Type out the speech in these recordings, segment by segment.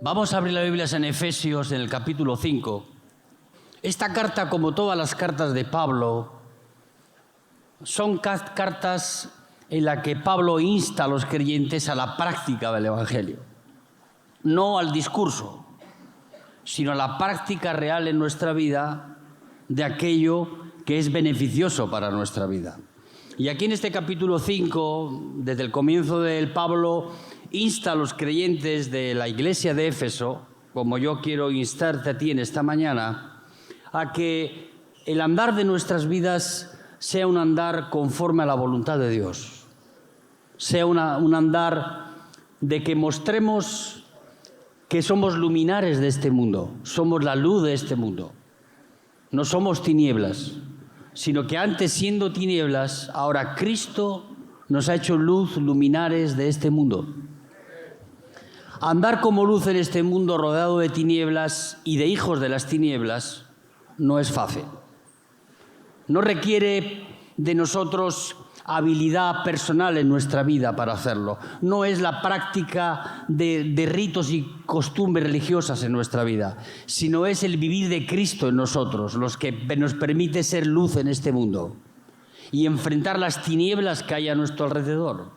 Vamos a abrir la Biblia en Efesios, en el capítulo 5. Esta carta, como todas las cartas de Pablo, son cartas en las que Pablo insta a los creyentes a la práctica del Evangelio. No al discurso, sino a la práctica real en nuestra vida de aquello que es beneficioso para nuestra vida. Y aquí en este capítulo 5, desde el comienzo del Pablo, insta a los creyentes de la iglesia de Éfeso, como yo quiero instarte a ti en esta mañana, a que el andar de nuestras vidas sea un andar conforme a la voluntad de Dios. Sea un andar de que mostremos que somos luminares de este mundo, somos la luz de este mundo. No somos tinieblas, sino que antes siendo tinieblas, ahora Cristo nos ha hecho luz, luminares de este mundo. Andar como luz en este mundo rodeado de tinieblas y de hijos de las tinieblas no es fácil. No requiere de nosotros habilidad personal en nuestra vida para hacerlo. No es la práctica de ritos y costumbres religiosas en nuestra vida, sino es el vivir de Cristo en nosotros, los que nos permite ser luz en este mundo y enfrentar las tinieblas que hay a nuestro alrededor.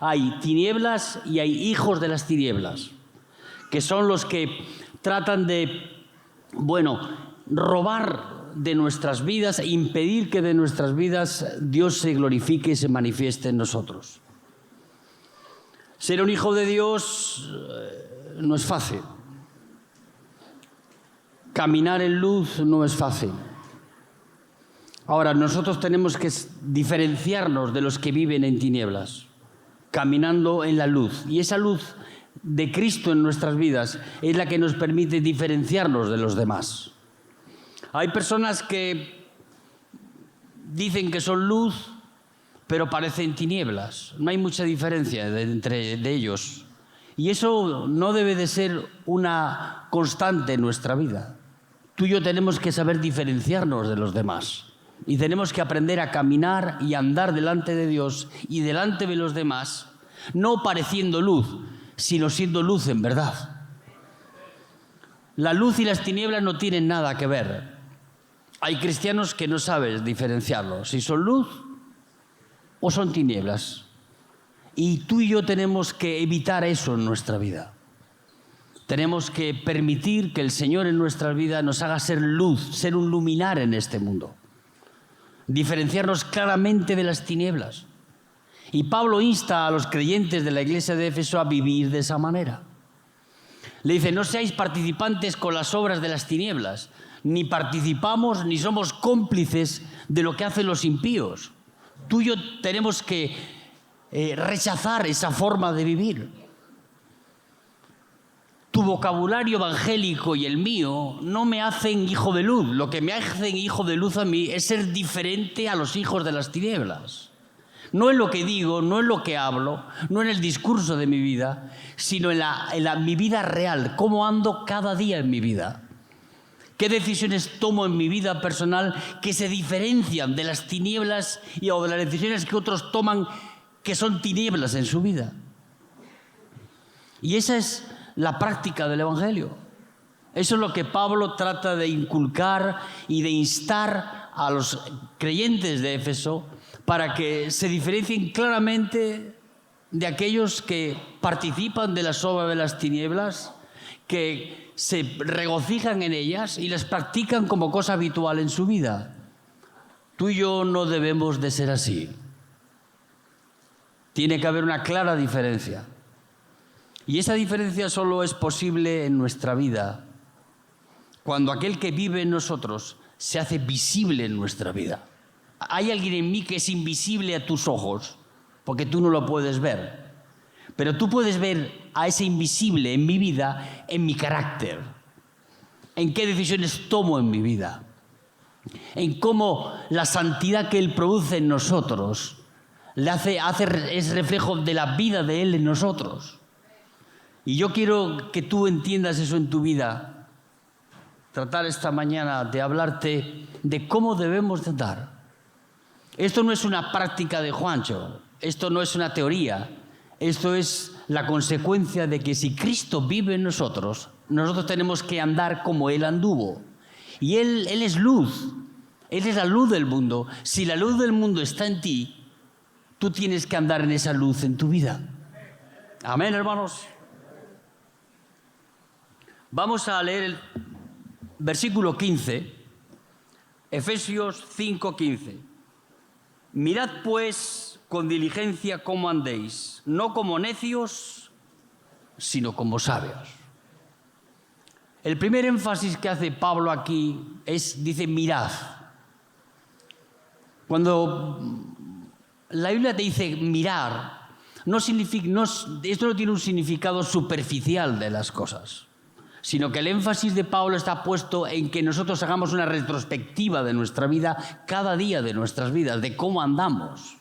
Hay tinieblas y hay hijos de las tinieblas, que son los que tratan de, robar de nuestras vidas e impedir que de nuestras vidas Dios se glorifique y se manifieste en nosotros. Ser un hijo de Dios no es fácil. Caminar en luz no es fácil. Ahora, nosotros tenemos que diferenciarnos de los que viven en tinieblas, caminando en la luz. Y esa luz de Cristo en nuestras vidas es la que nos permite diferenciarnos de los demás. Hay personas que dicen que son luz, pero parecen tinieblas. No hay mucha diferencia entre ellos. Y eso no debe de ser una constante en nuestra vida. Tú y yo tenemos que saber diferenciarnos de los demás. Y tenemos que aprender a caminar y andar delante de Dios y delante de los demás, no pareciendo luz, sino siendo luz en verdad. La luz y las tinieblas no tienen nada que ver. Hay cristianos que no saben diferenciarlo, si son luz o son tinieblas. Y tú y yo tenemos que evitar eso en nuestra vida. Tenemos que permitir que el Señor en nuestra vida nos haga ser luz, ser un luminar en este mundo. Diferenciarnos claramente de las tinieblas. Y Pablo insta a los creyentes de la iglesia de Éfeso a vivir de esa manera. Le dice, no seáis participantes con las obras de las tinieblas, ni participamos ni somos cómplices de lo que hacen los impíos. Tú y yo tenemos que rechazar esa forma de vivir. Tu vocabulario evangélico y el mío no me hacen hijo de luz. Lo que me hacen hijo de luz a mí es ser diferente a los hijos de las tinieblas. No en lo que digo, no en lo que hablo, no en el discurso de mi vida, sino en mi vida real, cómo ando cada día en mi vida. ¿Qué decisiones tomo en mi vida personal que se diferencian de las tinieblas o de las decisiones que otros toman que son tinieblas en su vida? Y esa es la práctica del Evangelio. Eso es lo que Pablo trata de inculcar y de instar a los creyentes de Éfeso para que se diferencien claramente de aquellos que participan de las obras de las tinieblas, que se regocijan en ellas y las practican como cosa habitual en su vida. Tú y yo no debemos de ser así. Tiene que haber una clara diferencia. Y esa diferencia solo es posible en nuestra vida cuando aquel que vive en nosotros se hace visible en nuestra vida. Hay alguien en mí que es invisible a tus ojos, porque tú no lo puedes ver. Pero tú puedes ver a ese invisible en mi vida, en mi carácter, en qué decisiones tomo en mi vida, en cómo la santidad que Él produce en nosotros es reflejo de la vida de Él en nosotros. Y yo quiero que tú entiendas eso en tu vida. Tratar esta mañana de hablarte de cómo debemos de andar. Esto no es una práctica de Juancho, esto no es una teoría, esto es la consecuencia de que si Cristo vive en nosotros, nosotros tenemos que andar como Él anduvo. Y Él es luz, Él es la luz del mundo. Si la luz del mundo está en ti, tú tienes que andar en esa luz en tu vida. Amén, hermanos. Vamos a leer el versículo 15, Efesios 5:15. Mirad pues con diligencia cómo andéis, no como necios, sino como sabios. El primer énfasis que hace Pablo aquí dice mirad. Cuando la Biblia te dice mirar, esto no tiene un significado superficial de las cosas, sino que el énfasis de Pablo está puesto en que nosotros hagamos una retrospectiva de nuestra vida cada día de nuestras vidas, de cómo andamos.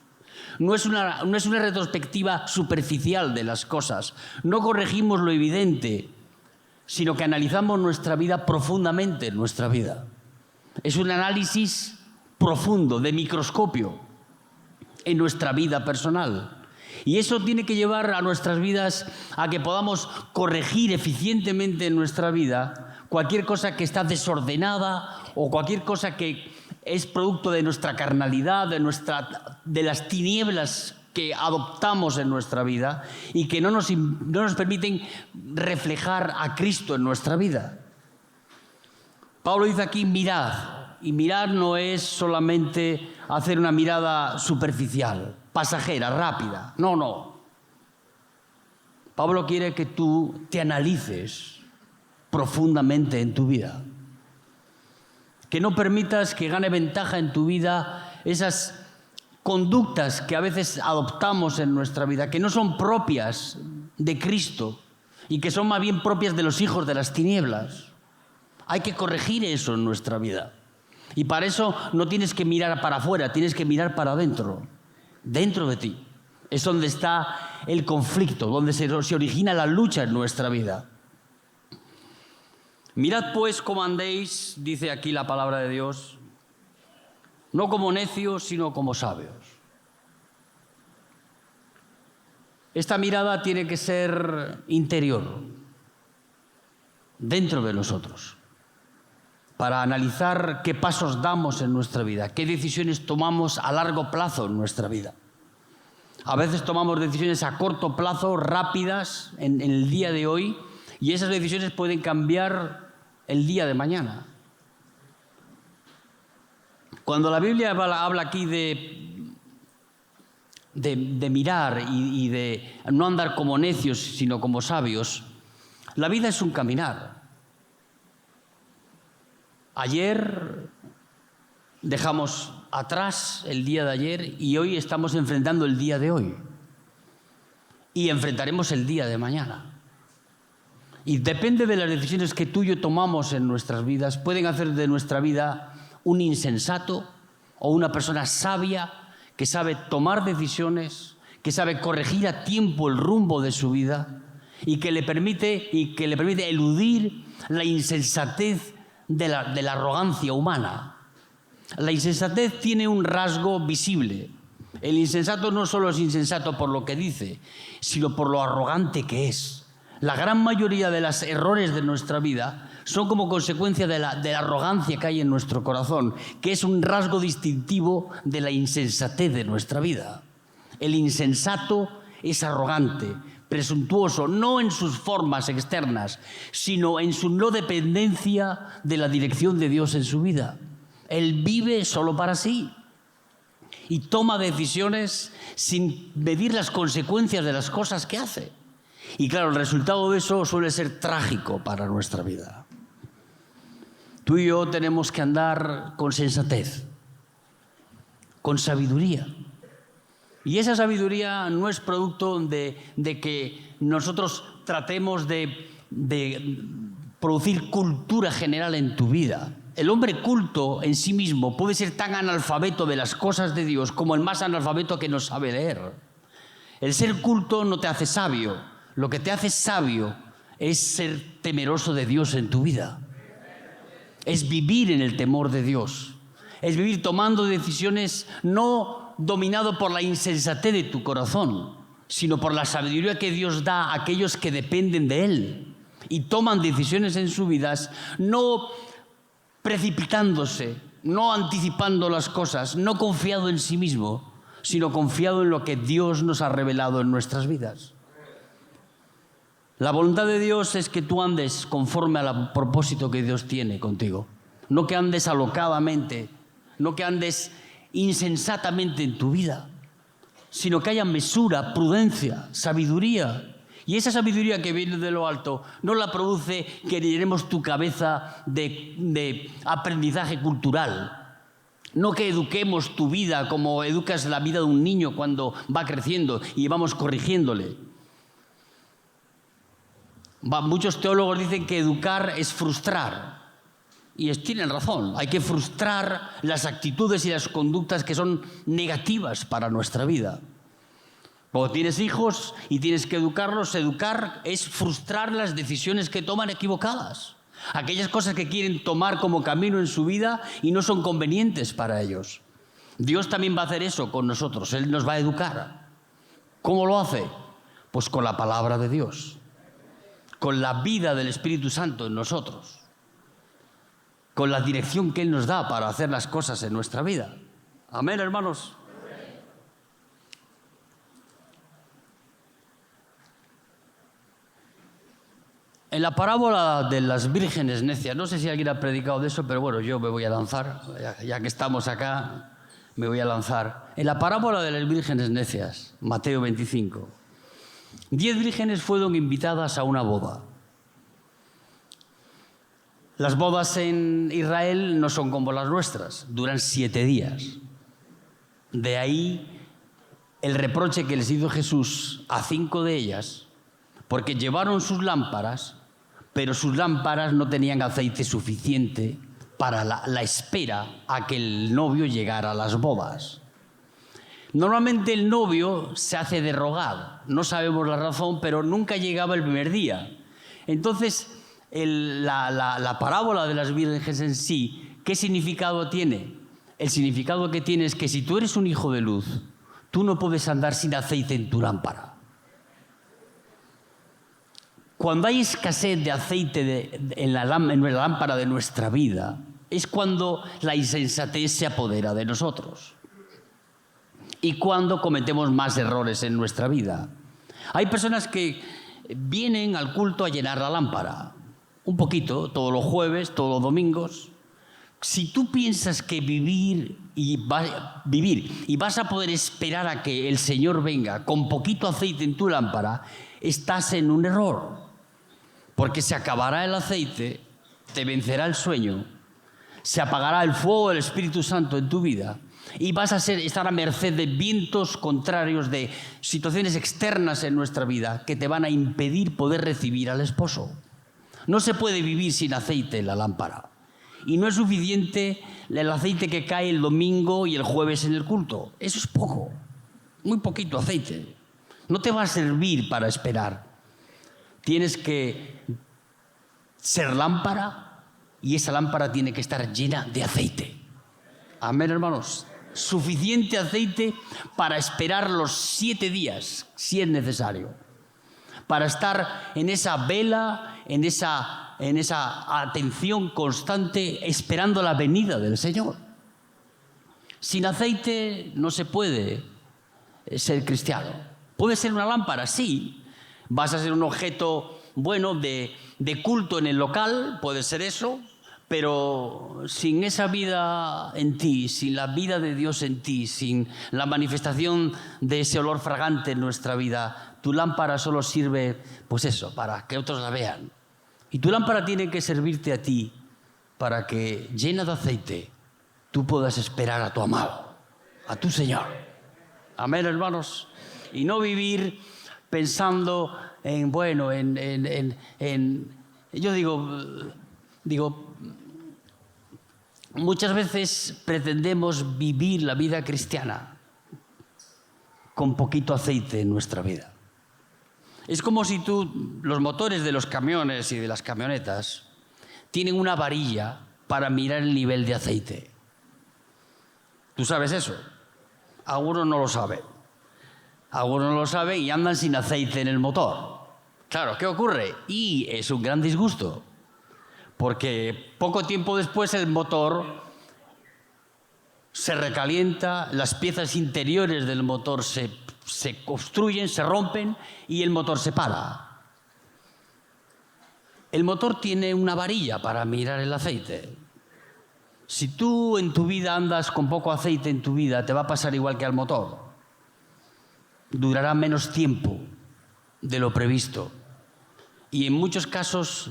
No es una retrospectiva superficial de las cosas. No corregimos lo evidente, sino que analizamos nuestra vida profundamente, nuestra vida. Es un análisis profundo, de microscopio, en nuestra vida personal. Y eso tiene que llevar a nuestras vidas a que podamos corregir eficientemente en nuestra vida cualquier cosa que está desordenada o cualquier cosa que es producto de nuestra carnalidad, de las tinieblas que adoptamos en nuestra vida y que no nos permiten reflejar a Cristo en nuestra vida. Pablo dice aquí mirad, y mirar no es solamente hacer una mirada superficial, pasajera, rápida. No. Pablo quiere que tú te analices profundamente en tu vida. Que no permitas que gane ventaja en tu vida esas conductas que a veces adoptamos en nuestra vida, que no son propias de Cristo y que son más bien propias de los hijos de las tinieblas. Hay que corregir eso en nuestra vida. Y para eso no tienes que mirar para afuera, tienes que mirar para adentro, dentro de ti. Es donde está el conflicto, donde se origina la lucha en nuestra vida. Mirad pues cómo andéis, dice aquí la palabra de Dios, no como necios, sino como sabios. Esta mirada tiene que ser interior, dentro de nosotros, para analizar qué pasos damos en nuestra vida, qué decisiones tomamos a largo plazo en nuestra vida. A veces tomamos decisiones a corto plazo, rápidas, en el día de hoy, y esas decisiones pueden cambiar el día de mañana. Cuando la Biblia habla aquí de mirar y de no andar como necios, sino como sabios, la vida es un caminar. Ayer dejamos atrás el día de ayer y hoy estamos enfrentando el día de hoy. Y enfrentaremos el día de mañana. Y depende de las decisiones que tú y yo tomamos en nuestras vidas, pueden hacer de nuestra vida un insensato o una persona sabia que sabe tomar decisiones, que sabe corregir a tiempo el rumbo de su vida y que le permite eludir la insensatez de la arrogancia humana. La insensatez tiene un rasgo visible. El insensato no solo es insensato por lo que dice, sino por lo arrogante que es. La gran mayoría de los errores de nuestra vida son como consecuencia de la arrogancia que hay en nuestro corazón, que es un rasgo distintivo de la insensatez de nuestra vida. El insensato es arrogante, presuntuoso, no en sus formas externas, sino en su no dependencia de la dirección de Dios en su vida. Él vive solo para sí y toma decisiones sin medir las consecuencias de las cosas que hace. Y claro, el resultado de eso suele ser trágico para nuestra vida. Tú y yo tenemos que andar con sensatez, con sabiduría. Y esa sabiduría no es producto de que nosotros tratemos de producir cultura general en tu vida. El hombre culto en sí mismo puede ser tan analfabeto de las cosas de Dios como el más analfabeto que no sabe leer. El ser culto no te hace sabio. Lo que te hace sabio es ser temeroso de Dios en tu vida. Es vivir en el temor de Dios. Es vivir tomando decisiones no dominado por la insensatez de tu corazón, sino por la sabiduría que Dios da a aquellos que dependen de Él y toman decisiones en sus vidas, no precipitándose, no anticipando las cosas, no confiado en sí mismo, sino confiado en lo que Dios nos ha revelado en nuestras vidas. La voluntad de Dios es que tú andes conforme al propósito que Dios tiene contigo. No que andes alocadamente, no que andes insensatamente en tu vida, sino que haya mesura, prudencia, sabiduría. Y esa sabiduría que viene de lo alto no la produce que llenemos tu cabeza de aprendizaje cultural. No que eduquemos tu vida como educas la vida de un niño cuando va creciendo y vamos corrigiéndole. Muchos teólogos dicen que educar es frustrar. Y tienen razón, hay que frustrar las actitudes y las conductas que son negativas para nuestra vida. Cuando tienes hijos y tienes que educarlos, educar es frustrar las decisiones que toman equivocadas. Aquellas cosas que quieren tomar como camino en su vida y no son convenientes para ellos. Dios también va a hacer eso con nosotros, Él nos va a educar. ¿Cómo lo hace? Pues con la palabra de Dios, con la vida del Espíritu Santo en nosotros, con la dirección que Él nos da para hacer las cosas en nuestra vida. Amén, hermanos. En la parábola de las vírgenes necias, no sé si alguien ha predicado de eso, pero bueno, yo me voy a lanzar, ya que estamos acá, me voy a lanzar. En la parábola de las vírgenes necias, Mateo 25, 10 vírgenes fueron invitadas a una boda. Las bodas en Israel no son como las nuestras, duran 7 días. De ahí el reproche que les hizo Jesús a 5 de ellas, porque llevaron sus lámparas, pero sus lámparas no tenían aceite suficiente para la espera a que el novio llegara a las bodas. Normalmente el novio se hace de rogar, no sabemos la razón, pero nunca llegaba el primer día. Entonces, la parábola de las vírgenes en sí, ¿qué significado tiene? El significado que tiene es que si tú eres un hijo de luz, tú no puedes andar sin aceite en tu lámpara. Cuando hay escasez de aceite en la lámpara de nuestra vida, es cuando la insensatez se apodera de nosotros y cuando cometemos más errores en nuestra vida. Hay personas que vienen al culto a llenar la lámpara, un poquito, todos los jueves, todos los domingos. Si tú piensas que vivir y vas a poder esperar a que el Señor venga con poquito aceite en tu lámpara, estás en un error. Porque se acabará el aceite, te vencerá el sueño, se apagará el fuego del Espíritu Santo en tu vida y vas a estar a merced de vientos contrarios, de situaciones externas en nuestra vida que te van a impedir poder recibir al esposo. No se puede vivir sin aceite en la lámpara. Y no es suficiente el aceite que cae el domingo y el jueves en el culto. Eso es poco, muy poquito aceite. No te va a servir para esperar. Tienes que ser lámpara y esa lámpara tiene que estar llena de aceite. Amén, hermanos. Suficiente aceite para esperar los 7 días, si es necesario. Para estar en esa vela, en esa atención constante, esperando la venida del Señor. Sin aceite no se puede ser cristiano. Puede ser una lámpara, sí. Vas a ser un objeto, bueno, de culto en el local, puede ser eso, pero sin esa vida en ti, sin la vida de Dios en ti, sin la manifestación de ese olor fragante en nuestra vida, tu lámpara solo sirve, pues eso, para que otros la vean. Y tu lámpara tiene que servirte a ti para que, llena de aceite, tú puedas esperar a tu amado, a tu Señor. Amén, hermanos. Y no vivir pensando yo digo, muchas veces pretendemos vivir la vida cristiana con poquito aceite en nuestra vida. Es como si los motores de los camiones y de las camionetas tienen una varilla para mirar el nivel de aceite. ¿Tú sabes eso? Algunos no lo saben. Algunos no lo saben y andan sin aceite en el motor. Claro, ¿qué ocurre? Y es un gran disgusto, porque poco tiempo después el motor se recalienta, las piezas interiores del motor se obstruyen, se rompen y el motor se para. El motor tiene una varilla para mirar el aceite. Si tú en tu vida andas con poco aceite en tu vida, te va a pasar igual que al motor. Durará menos tiempo de lo previsto y en muchos casos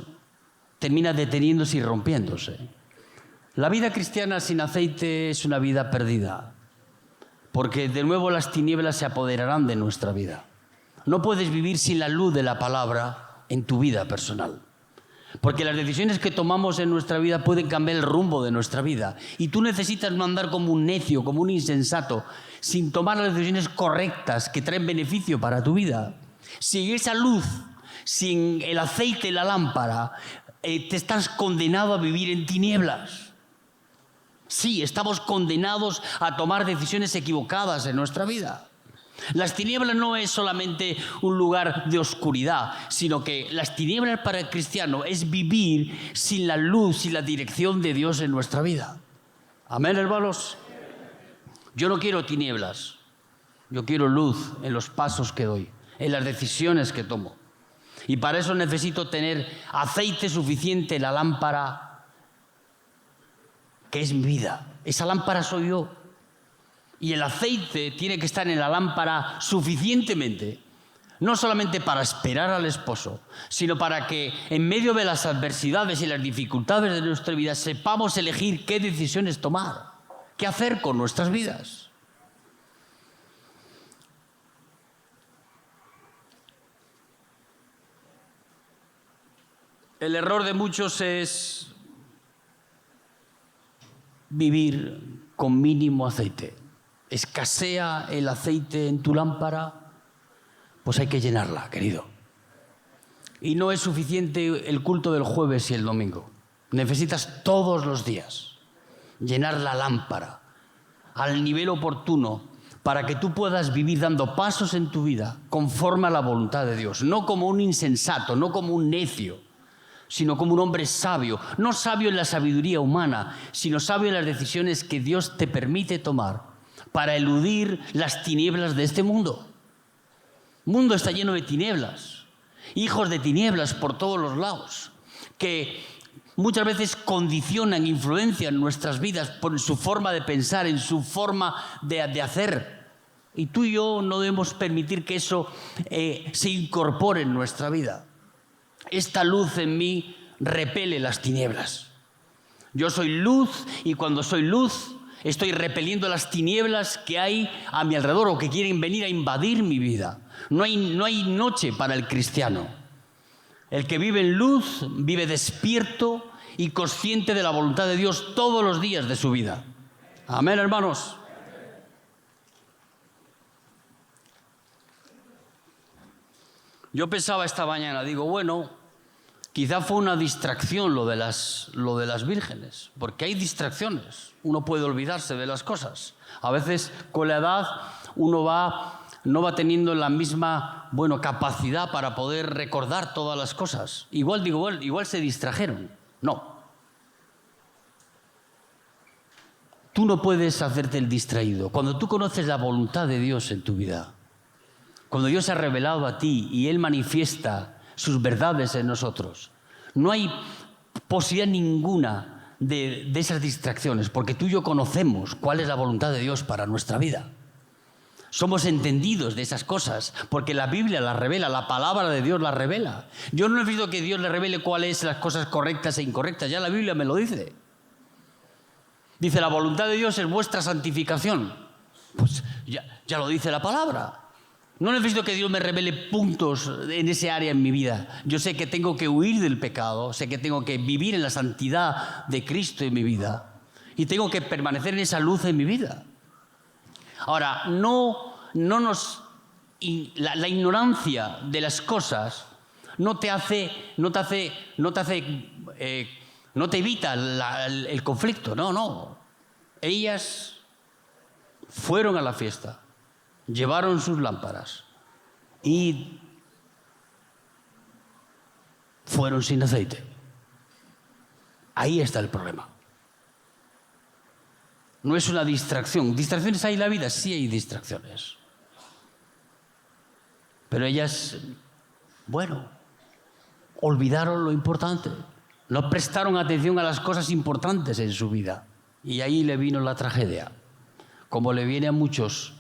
termina deteniéndose y rompiéndose. La vida cristiana sin aceite es una vida perdida, porque de nuevo las tinieblas se apoderarán de nuestra vida. No puedes vivir sin la luz de la palabra en tu vida personal, porque las decisiones que tomamos en nuestra vida pueden cambiar el rumbo de nuestra vida. Y tú necesitas no andar como un necio, como un insensato, sin tomar las decisiones correctas que traen beneficio para tu vida. Sin esa luz, sin el aceite en la lámpara, te estás condenado a vivir en tinieblas. Sí, estamos condenados a tomar decisiones equivocadas en nuestra vida. Las tinieblas no es solamente un lugar de oscuridad, sino que las tinieblas para el cristiano es vivir sin la luz, sin la dirección de Dios en nuestra vida. Amén, hermanos. Yo no quiero tinieblas, yo quiero luz en los pasos que doy, en las decisiones que tomo. Y para eso necesito tener aceite suficiente en la lámpara, que es mi vida. Esa lámpara soy yo. Y el aceite tiene que estar en la lámpara suficientemente, no solamente para esperar al esposo, sino para que en medio de las adversidades y las dificultades de nuestra vida sepamos elegir qué decisiones tomar, qué hacer con nuestras vidas. El error de muchos es vivir con mínimo aceite. Escasea el aceite en tu lámpara, pues hay que llenarla, querido. Y no es suficiente el culto del jueves y el domingo. Necesitas todos los días llenar la lámpara al nivel oportuno para que tú puedas vivir dando pasos en tu vida conforme a la voluntad de Dios. No como un insensato, no como un necio, sino como un hombre sabio. No sabio en la sabiduría humana, sino sabio en las decisiones que Dios te permite tomar para eludir las tinieblas de este mundo. El mundo está lleno de tinieblas, hijos de tinieblas por todos los lados, que muchas veces condicionan, influencian nuestras vidas por su forma de pensar, en su forma de hacer. Y tú y yo no debemos permitir que eso se incorpore en nuestra vida. Esta luz en mí repele las tinieblas. Yo soy luz y cuando soy luz estoy repeliendo las tinieblas que hay a mi alrededor o que quieren venir a invadir mi vida. No hay noche para el cristiano. El que vive en luz vive despierto y consciente de la voluntad de Dios todos los días de su vida. Amén, hermanos. Yo pensaba esta mañana, digo, bueno, quizá fue una distracción lo de las vírgenes, porque hay distracciones. Uno puede olvidarse de las cosas. A veces con la edad uno no va teniendo la misma capacidad para poder recordar todas las cosas. Igual se distrajeron. No. Tú no puedes hacerte el distraído. Cuando tú conoces la voluntad de Dios en tu vida, cuando Dios se ha revelado a ti y Él manifiesta sus verdades en nosotros, no hay posibilidad ninguna de esas distracciones, porque tú y yo conocemos cuál es la voluntad de Dios para nuestra vida. Somos entendidos de esas cosas, porque la Biblia las revela, la palabra de Dios las revela. Yo no necesito que Dios le revele cuáles son las cosas correctas e incorrectas, ya la Biblia me lo dice. Dice, la voluntad de Dios es vuestra santificación. Pues ya lo dice la palabra. No necesito que Dios me revele puntos en ese área en mi vida. Yo sé que tengo que huir del pecado, sé que tengo que vivir en la santidad de Cristo en mi vida y tengo que permanecer en esa luz en mi vida. Ahora, la ignorancia de las cosas no te evita el conflicto, no. Ellas fueron a la fiesta. llevaron sus lámparas y fueron sin aceite. Ahí está el problema. No es una distracción. ¿Distracciones hay en la vida? Sí hay distracciones. Pero ellas, bueno, olvidaron lo importante. No prestaron atención a las cosas importantes en su vida. Y ahí le vino la tragedia. Como le viene a muchos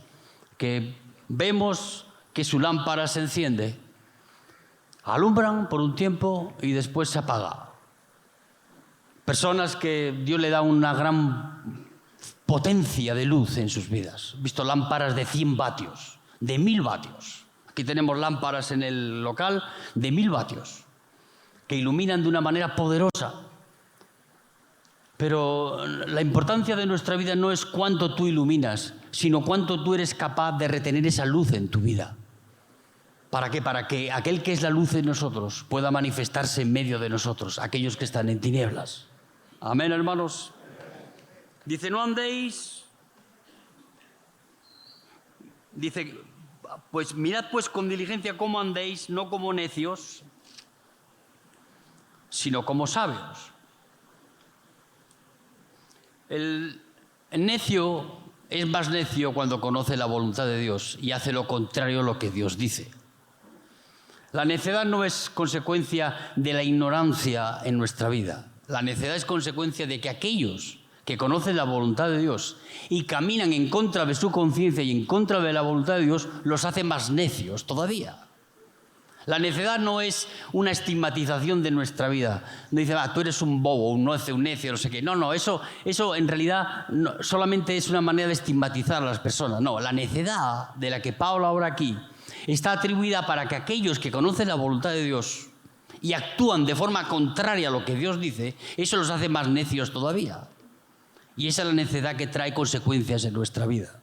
que vemos que su lámpara se enciende, alumbran por un tiempo y después se apaga. Personas que Dios le da una gran potencia de luz en sus vidas. He visto lámparas de 100 vatios, de 1000 vatios. Aquí tenemos lámparas en el local de 1000 vatios, que iluminan de una manera poderosa. Pero la importancia de nuestra vida no es cuánto tú iluminas, sino cuánto tú eres capaz de retener esa luz en tu vida. ¿Para qué? Para que aquel que es la luz en nosotros pueda manifestarse en medio de nosotros, aquellos que están en tinieblas. Amén, hermanos. Dice, no andéis. Dice, pues mirad pues con diligencia cómo andéis, no como necios, sino como sabios. El necio es más necio cuando conoce la voluntad de Dios y hace lo contrario a lo que Dios dice. La necedad no es consecuencia de la ignorancia en nuestra vida. La necedad es consecuencia de que aquellos que conocen la voluntad de Dios y caminan en contra de su conciencia y en contra de la voluntad de Dios, los hace más necios todavía. La necedad no es una estigmatización de nuestra vida. No dice, tú eres un bobo, un necio, no sé qué. No, eso en realidad solamente es una manera de estigmatizar a las personas. No, la necedad de la que Pablo habla aquí está atribuida para que aquellos que conocen la voluntad de Dios y actúan de forma contraria a lo que Dios dice, eso los hace más necios todavía. Y esa es la necedad que trae consecuencias en nuestra vida.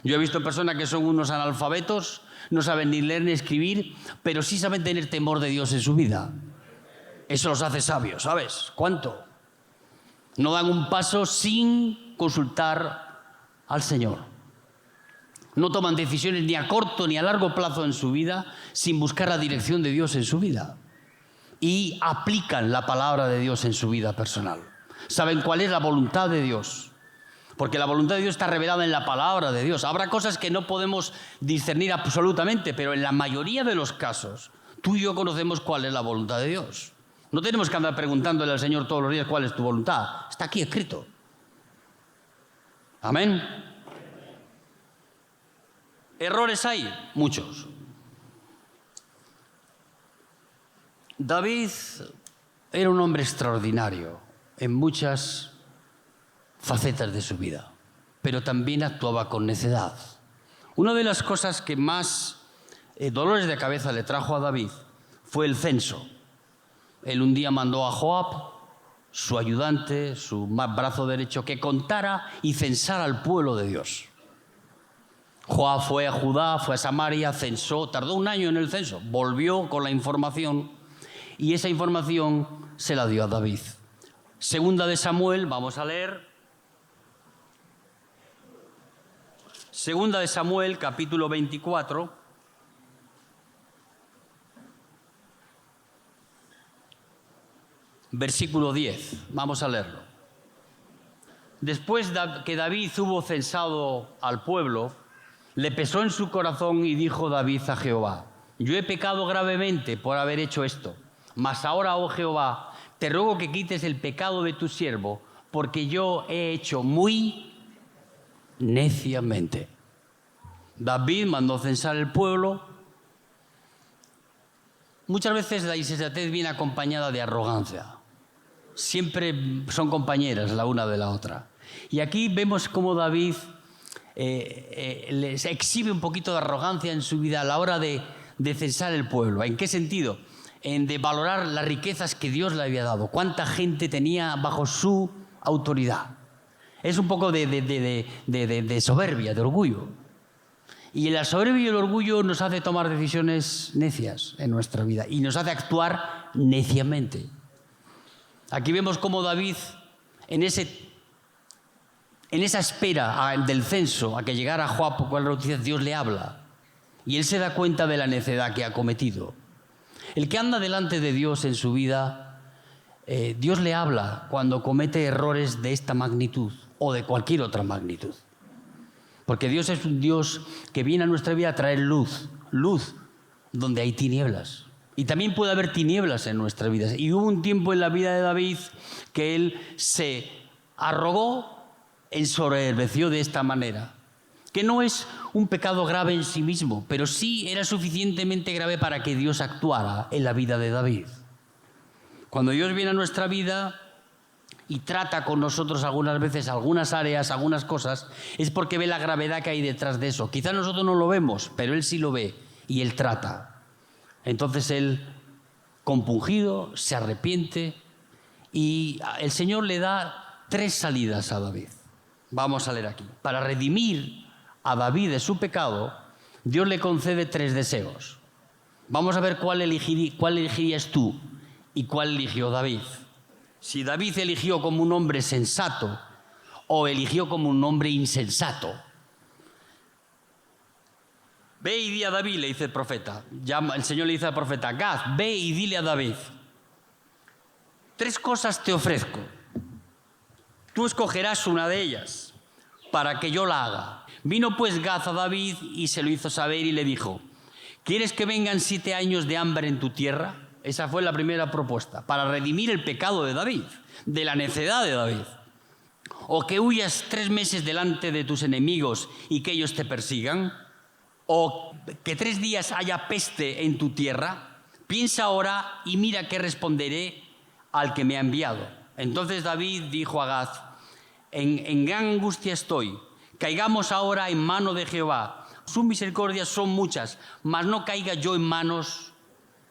Yo he visto personas que son unos analfabetos, no saben ni leer ni escribir, pero sí saben tener temor de Dios en su vida. Eso los hace sabios, ¿sabes? ¿Cuánto? No dan un paso sin consultar al Señor. No toman decisiones ni a corto ni a largo plazo en su vida sin buscar la dirección de Dios en su vida. Y aplican la palabra de Dios en su vida personal. Saben cuál es la voluntad de Dios. Porque la voluntad de Dios está revelada en la palabra de Dios. Habrá cosas que no podemos discernir absolutamente, pero en la mayoría de los casos, tú y yo conocemos cuál es la voluntad de Dios. No tenemos que andar preguntándole al Señor todos los días cuál es tu voluntad. Está aquí escrito. Amén. ¿Errores hay? Muchos. David era un hombre extraordinario en muchas facetas de su vida, pero también actuaba con necedad. Una de las cosas que más dolores de cabeza le trajo a David fue el censo. Él un día mandó a Joab, su ayudante, su brazo derecho, que contara y censara al pueblo de Dios. Joab fue a Judá, fue a Samaria, censó, tardó 1 año en el censo, volvió con la información y esa información se la dio a David. Segunda de Samuel, vamos a leer. Segunda de Samuel, capítulo 24. Versículo 10. Vamos a leerlo. Después que David hubo censado al pueblo, le pesó en su corazón y dijo David a Jehová: yo he pecado gravemente por haber hecho esto. Mas ahora, oh Jehová, te ruego que quites el pecado de tu siervo, porque yo he hecho muy neciamente. David mandó censar el pueblo. Muchas veces la insensatez viene acompañada de arrogancia. Siempre son compañeras la una de la otra. Y aquí vemos cómo David les exhibe un poquito de arrogancia en su vida a la hora de censar el pueblo. ¿En qué sentido? En de valorar las riquezas que Dios le había dado. Cuánta gente tenía bajo su autoridad. Es un poco de soberbia, de orgullo. Y la soberbia y el orgullo nos hace tomar decisiones necias en nuestra vida y nos hace actuar neciamente. Aquí vemos cómo David, en ese en esa espera del censo, a que llegara Juan con la noticia, Dios le habla. Y él se da cuenta de la necedad que ha cometido. El que anda delante de Dios en su vida, Dios le habla cuando comete errores de esta magnitud o de cualquier otra magnitud. Porque Dios es un Dios que viene a nuestra vida a traer luz, luz donde hay tinieblas. Y también puede haber tinieblas en nuestras vidas. Y hubo un tiempo en la vida de David que él se arrogó, ensoberbeció de esta manera. Que no es un pecado grave en sí mismo, pero sí era suficientemente grave para que Dios actuara en la vida de David. Cuando Dios viene a nuestra vida y trata con nosotros algunas veces algunas áreas, algunas cosas, es porque ve la gravedad que hay detrás de eso. Quizás nosotros no lo vemos, pero Él sí lo ve y Él trata. Entonces Él, compungido, se arrepiente y el Señor le da 3 salidas a David. Vamos a leer aquí. Para redimir a David de su pecado, Dios le concede 3 deseos. Vamos a ver cuál elegirías tú y cuál eligió David. Si David eligió como un hombre sensato o eligió como un hombre insensato. Ve y di a David, le dice el profeta. El Señor le dice al profeta, Gad, ve y dile a David. 3 cosas te ofrezco. Tú escogerás una de ellas para que yo la haga. Vino pues Gad a David y se lo hizo saber y le dijo, ¿quieres que vengan 7 años de hambre en tu tierra? Esa fue la primera propuesta, para redimir el pecado de David, de la necedad de David. O que huyas 3 meses delante de tus enemigos y que ellos te persigan. O que 3 días haya peste en tu tierra. Piensa ahora y mira qué responderé al que me ha enviado. Entonces David dijo a Gad, en gran angustia estoy, caigamos ahora en mano de Jehová. Sus misericordias son muchas, mas no caiga yo en manos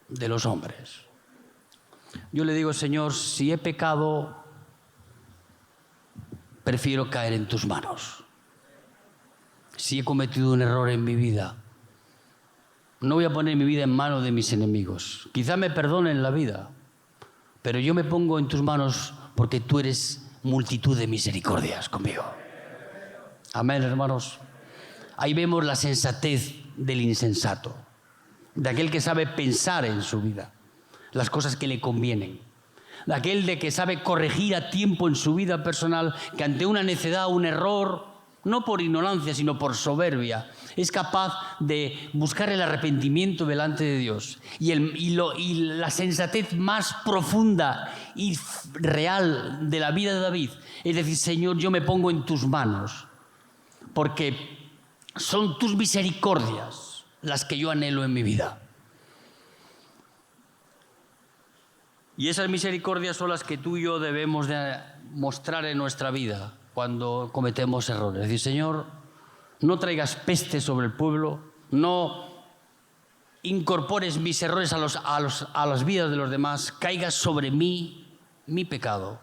de los hombres. Yo le digo, Señor, si he pecado, prefiero caer en tus manos. Si he cometido un error en mi vida, no voy a poner mi vida en manos de mis enemigos. Quizá me perdonen la vida, pero yo me pongo en tus manos porque tú eres multitud de misericordias conmigo. Amén, hermanos. Ahí vemos la sensatez del insensato, de aquel que sabe pensar en su vida, las cosas que le convienen, de aquel de que sabe corregir a tiempo en su vida personal, que ante una necedad, un error, no por ignorancia, sino por soberbia, es capaz de buscar el arrepentimiento delante de Dios. Y la sensatez más profunda y real de la vida de David es decir, Señor, yo me pongo en tus manos, porque son tus misericordias las que yo anhelo en mi vida. Y esas misericordias son las que tú y yo debemos de mostrar en nuestra vida cuando cometemos errores. Es decir, Señor, no traigas peste sobre el pueblo, no incorpores mis errores a las vidas de los demás, caigas sobre mí mi pecado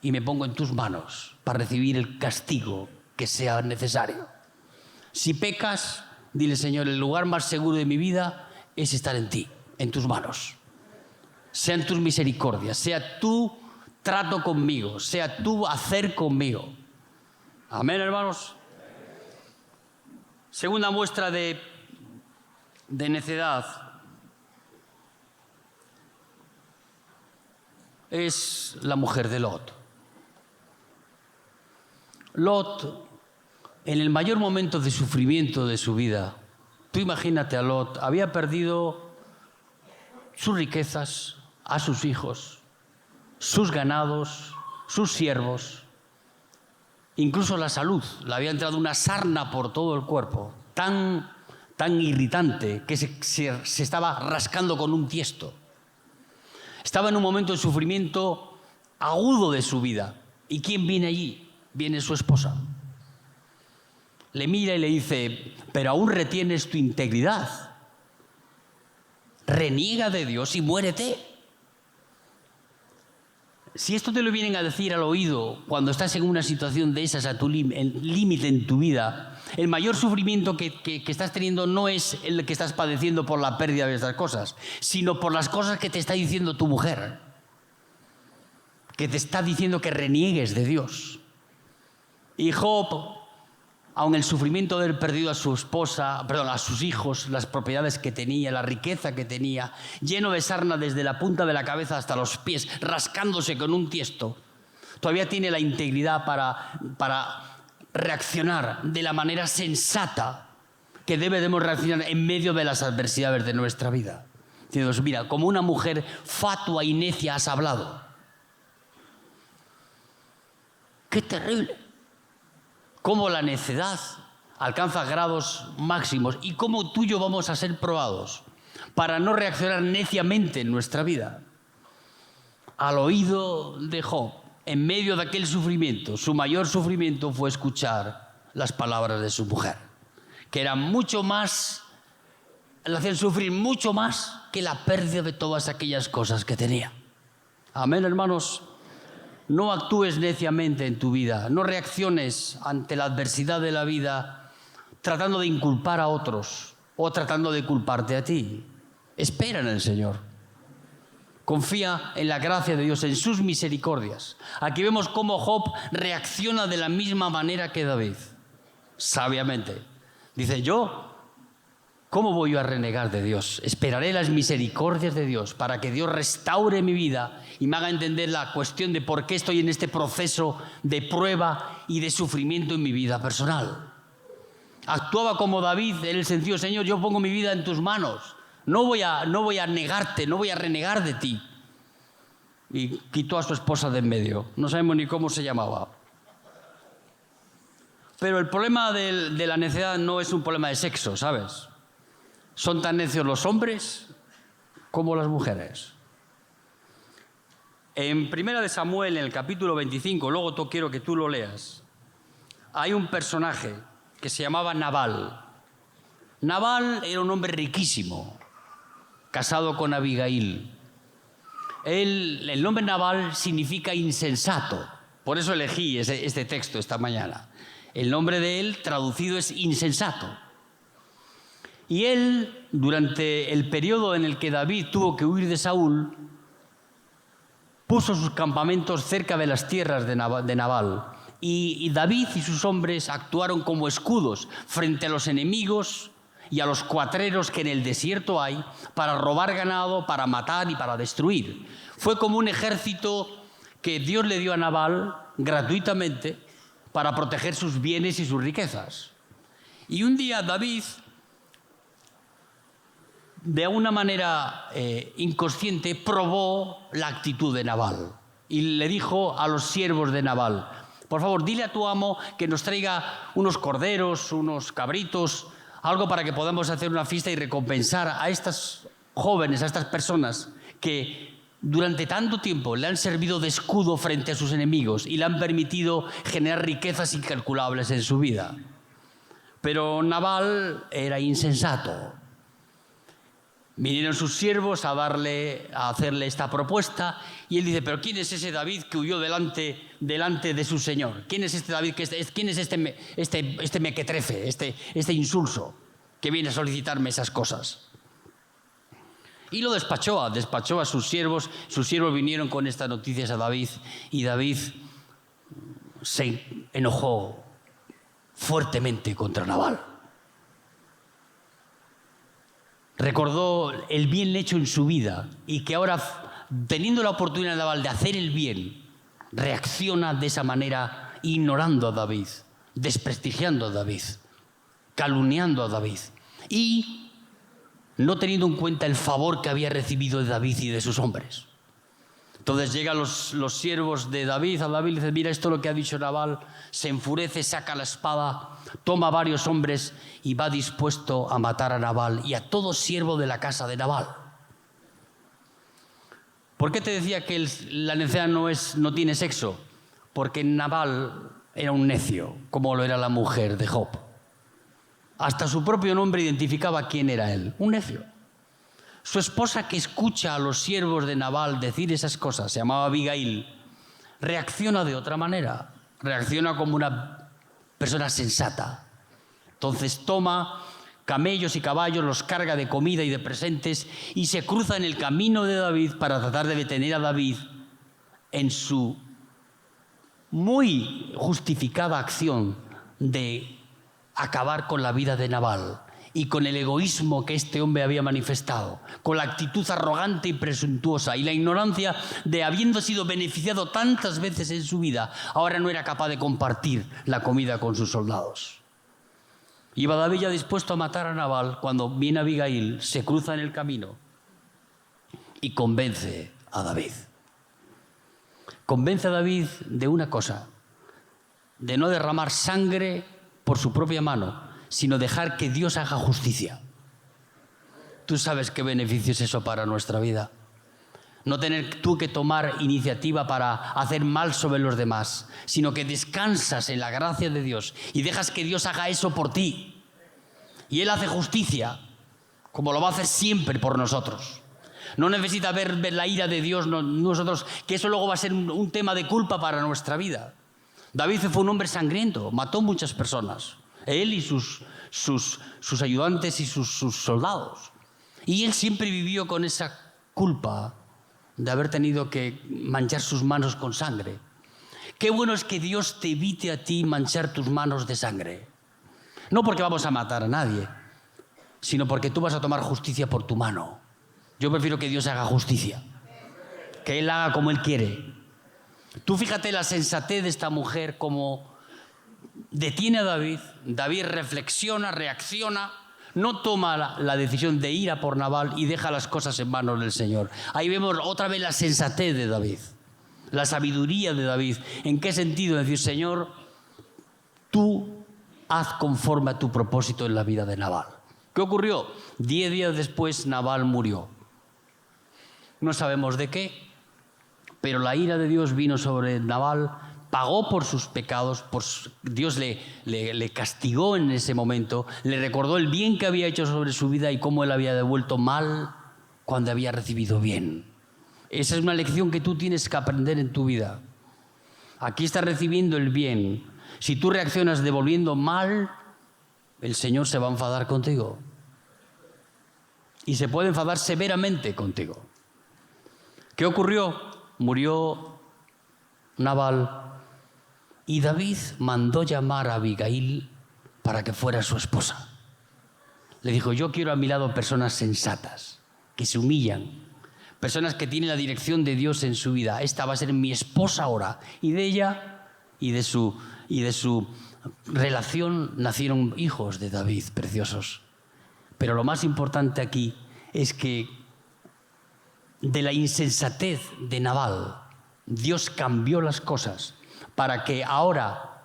y me pongo en tus manos para recibir el castigo que sea necesario. Si pecas, dile, Señor, el lugar más seguro de mi vida es estar en ti, en tus manos. Sean tus misericordias, sea tu trato conmigo, sea tu hacer conmigo. Amén, hermanos. Segunda muestra de necedad es la mujer de Lot. Lot, en el mayor momento de sufrimiento de su vida, tú imagínate a Lot, había perdido sus riquezas, a sus hijos, sus ganados, sus siervos, incluso la salud. Le había entrado una sarna por todo el cuerpo, tan irritante que se estaba rascando con un tiesto. Estaba en un momento de sufrimiento agudo de su vida. ¿Y quién viene allí? Viene su esposa. Le mira y le dice, pero aún retienes tu integridad. Reniega de Dios y muérete. Si esto te lo vienen a decir al oído cuando estás en una situación de esas, a tu límite en tu vida, el mayor sufrimiento que estás teniendo no es el que estás padeciendo por la pérdida de estas cosas, sino por las cosas que te está diciendo tu mujer, que te está diciendo que reniegues de Dios Y Job, aun el sufrimiento de haber perdido a su esposa, a sus hijos, las propiedades que tenía, la riqueza que tenía, lleno de sarna desde la punta de la cabeza hasta los pies, rascándose con un tiesto, todavía tiene la integridad para reaccionar de la manera sensata que debemos reaccionar en medio de las adversidades de nuestra vida. Diciendo, mira, como una mujer fatua y necia has hablado. ¡Qué terrible! Cómo la necedad alcanza grados máximos y cómo tú y yo vamos a ser probados para no reaccionar neciamente en nuestra vida. Al oído de Job, en medio de aquel sufrimiento, su mayor sufrimiento fue escuchar las palabras de su mujer, que eran mucho más, le hacían sufrir mucho más que la pérdida de todas aquellas cosas que tenía. Amén, hermanos. No actúes neciamente en tu vida, no reacciones ante la adversidad de la vida tratando de inculpar a otros o tratando de culparte a ti. Espera en el Señor. Confía en la gracia de Dios, en sus misericordias. Aquí vemos cómo Job reacciona de la misma manera que David, sabiamente. Dice, ¿cómo voy yo a renegar de Dios? Esperaré las misericordias de Dios para que Dios restaure mi vida y me haga entender la cuestión de por qué estoy en este proceso de prueba y de sufrimiento en mi vida personal. Actuaba como David en el sentido, Señor, yo pongo mi vida en tus manos. No voy a negarte, no voy a renegar de ti. Y quitó a su esposa de en medio. No sabemos ni cómo se llamaba. Pero el problema de la necedad no es un problema de sexo, ¿sabes? Son tan necios los hombres como las mujeres. En 1 Samuel, en el capítulo 25, luego quiero que tú lo leas, hay un personaje que se llamaba Nabal. Nabal era un hombre riquísimo, casado con Abigail. El nombre Nabal significa insensato, por eso elegí este texto esta mañana. El nombre de él traducido es insensato. Y él, durante el periodo en el que David tuvo que huir de Saúl, puso sus campamentos cerca de las tierras de Nabal. Y David y sus hombres actuaron como escudos frente a los enemigos y a los cuatreros que en el desierto hay para robar ganado, para matar y para destruir. Fue como un ejército que Dios le dio a Nabal gratuitamente para proteger sus bienes y sus riquezas. Y un día David, de una manera inconsciente, probó la actitud de Nabal y le dijo a los siervos de Nabal, por favor, dile a tu amo que nos traiga unos corderos, unos cabritos, algo para que podamos hacer una fiesta y recompensar a estas jóvenes, a estas personas que durante tanto tiempo le han servido de escudo frente a sus enemigos y le han permitido generar riquezas incalculables en su vida. Pero Nabal era insensato. Vinieron sus siervos a hacerle esta propuesta y él dice, pero ¿quién es ese David que huyó delante de su señor? ¿Quién es este David? ¿Quién es este mequetrefe, este insulso que viene a solicitarme esas cosas? Y lo despachó a sus siervos. Sus siervos vinieron con estas noticias a David y David se enojó fuertemente contra Nabal. Recordó el bien hecho en su vida y que ahora, teniendo la oportunidad de hacer el bien, reacciona de esa manera ignorando a David, desprestigiando a David, calumniando a David y no teniendo en cuenta el favor que había recibido de David y de sus hombres. Entonces llegan los siervos de David a David y le dicen, mira esto es lo que ha dicho Nabal, se enfurece, saca la espada, toma varios hombres y va dispuesto a matar a Nabal y a todo siervo de la casa de Nabal. ¿Por qué te decía que la necedad no tiene sexo? Porque Nabal era un necio, como lo era la mujer de Job. Hasta su propio nombre identificaba quién era él, un necio. Su esposa, que escucha a los siervos de Nabal decir esas cosas, se llamaba Abigail, reacciona de otra manera, reacciona como una persona sensata. Entonces toma camellos y caballos, los carga de comida y de presentes y se cruza en el camino de David para tratar de detener a David en su muy justificada acción de acabar con la vida de Nabal y con el egoísmo que este hombre había manifestado, con la actitud arrogante y presuntuosa y la ignorancia de, habiendo sido beneficiado tantas veces en su vida, ahora no era capaz de compartir la comida con sus soldados. Iba David ya dispuesto a matar a Nabal cuando viene Abigail, se cruza en el camino y convence a David. Convence a David de una cosa, de no derramar sangre por su propia mano, sino dejar que Dios haga justicia. Tú sabes qué beneficio es eso para nuestra vida. No tener tú que tomar iniciativa para hacer mal sobre los demás, sino que descansas en la gracia de Dios y dejas que Dios haga eso por ti. Y Él hace justicia, como lo va a hacer siempre por nosotros. No necesita ver la ira de Dios nosotros, que eso luego va a ser un tema de culpa para nuestra vida. David fue un hombre sangriento, mató muchas personas. Él y sus ayudantes y sus soldados. Y él siempre vivió con esa culpa de haber tenido que manchar sus manos con sangre. Qué bueno es que Dios te evite a ti manchar tus manos de sangre. No porque vamos a matar a nadie, sino porque tú vas a tomar justicia por tu mano. Yo prefiero que Dios haga justicia, que Él haga como Él quiere. Tú fíjate la sensatez de esta mujer, como detiene a David. David reflexiona, reacciona, no toma la decisión de ir a por Nabal y deja las cosas en manos del Señor. Ahí vemos otra vez la sensatez de David, la sabiduría de David. ¿En qué sentido? Decir, Señor, tú haz conforme a tu propósito en la vida de Nabal. ¿Qué ocurrió? 10 días después Nabal murió. No sabemos de qué, pero la ira de Dios vino sobre Nabal. Pagó por sus pecados, Dios le castigó en ese momento, le recordó el bien que había hecho sobre su vida y cómo él había devuelto mal cuando había recibido bien. Esa es una lección que tú tienes que aprender en tu vida. Aquí estás recibiendo el bien. Si tú reaccionas devolviendo mal, el Señor se va a enfadar contigo. Y se puede enfadar severamente contigo. ¿Qué ocurrió? Murió Nabal. Y David mandó llamar a Abigail para que fuera su esposa. Le dijo, yo quiero a mi lado personas sensatas, que se humillan, personas que tienen la dirección de Dios en su vida. Esta va a ser mi esposa ahora. Y de ella y de su relación nacieron hijos de David, preciosos. Pero lo más importante aquí es que de la insensatez de Nabal, Dios cambió las cosas para que ahora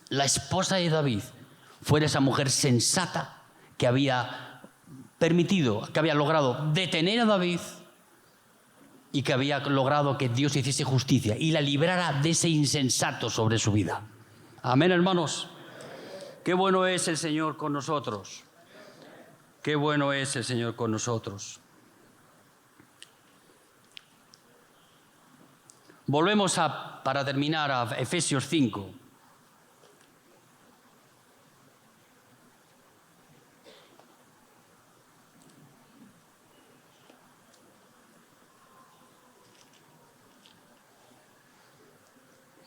la esposa de David fuera esa mujer sensata que había logrado detener a David y que había logrado que Dios hiciese justicia y la librara de ese insensato sobre su vida. Amén, hermanos. Qué bueno es el Señor con nosotros. Qué bueno es el Señor con nosotros. Volvemos para terminar a Efesios 5.